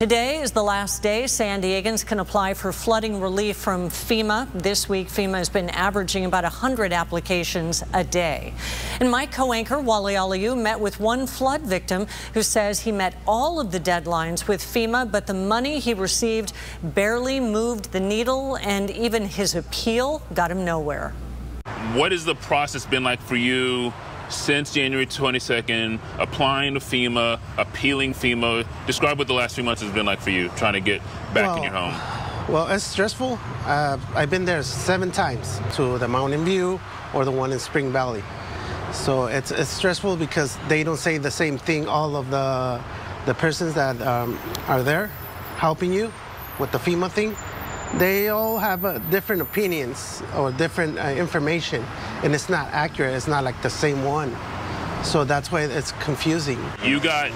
Today is the last day San Diegans can apply for flooding relief from FEMA. This week, FEMA has been averaging about 100 applications a day. And my co-anchor, Wale Aliyu, met with one flood victim who says he met all of the deadlines with FEMA, but the money he received barely moved the needle, and even his appeal got him nowhere. What has the process been like for you since January 22nd, applying to FEMA, appealing FEMA? Describe what the last 3 months has been like for you, trying to get back in your home. Well, it's stressful. I've been there 7 times, to the Mountain View or the one in Spring Valley. So it's stressful because they don't say the same thing. All of the persons that are there helping you with the FEMA thing, they all have different opinions or different information, and it's not accurate. It's not like the same one. So that's why it's confusing. You got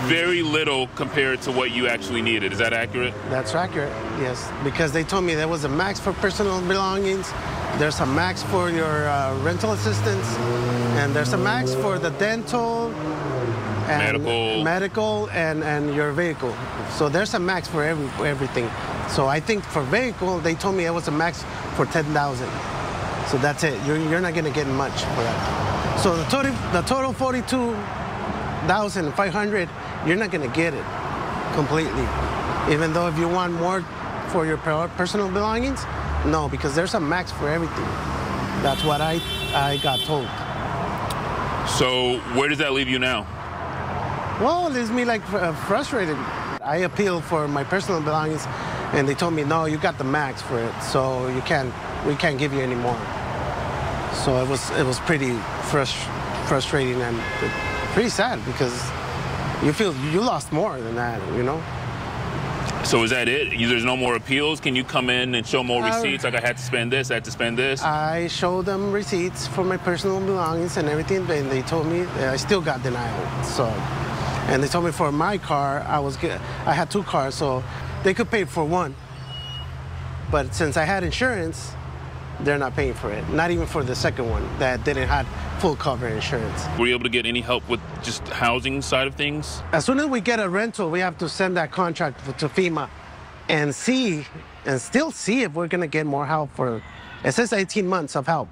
very little compared to what you actually needed. Is that accurate? That's accurate, yes. Because they told me there was a max for personal belongings, there's a max for your rental assistance, and there's a max for the dental, and medical and your vehicle. So there's a max for everything. So I think for vehicle, they told me it was a max for 10,000. So that's it. You're not gonna get much for that. So the total 42,500, you're not gonna get it completely. Even though if you want more for your personal belongings, no, because there's a max for everything. That's what I got told. So where does that leave you now? Well, it leaves me like frustrated. I appealed for my personal belongings, and they told me, no, you got the max for it, so we can't give you any more. So it was pretty frustrating and pretty sad, because you feel you lost more than that, you know? So is that it? There's no more appeals? Can you come in and show more receipts, like I had to spend this, I had to spend this? I showed them receipts for my personal belongings and everything, and they told me I still got denied. So. And they told me for my car, I had 2 cars, so they could pay for one. But since I had insurance, they're not paying for it. Not even for the second one that didn't have full cover insurance. Were you able to get any help with just housing side of things? As soon as we get a rental, we have to send that contract to FEMA and still see if we're gonna get more help for, it says 18 months of help.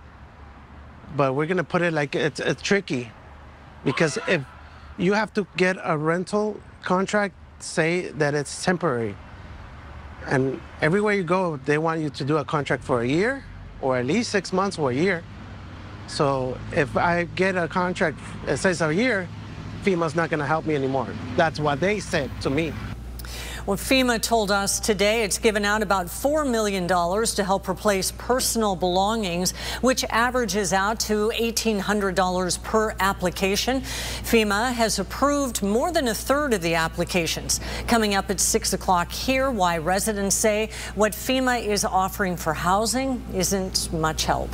But we're gonna put it like it's tricky, because if you have to get a rental contract, say that it's temporary. And everywhere you go, they want you to do a contract for a year, or at least 6 months or a year. So if I get a contract that says a year, FEMA's not gonna help me anymore. That's what they said to me. Well, FEMA told us today it's given out about $4 million to help replace personal belongings, which averages out to $1,800 per application. FEMA has approved more than 1/3 of the applications. Coming up at 6 o'clock here, why residents say what FEMA is offering for housing isn't much help.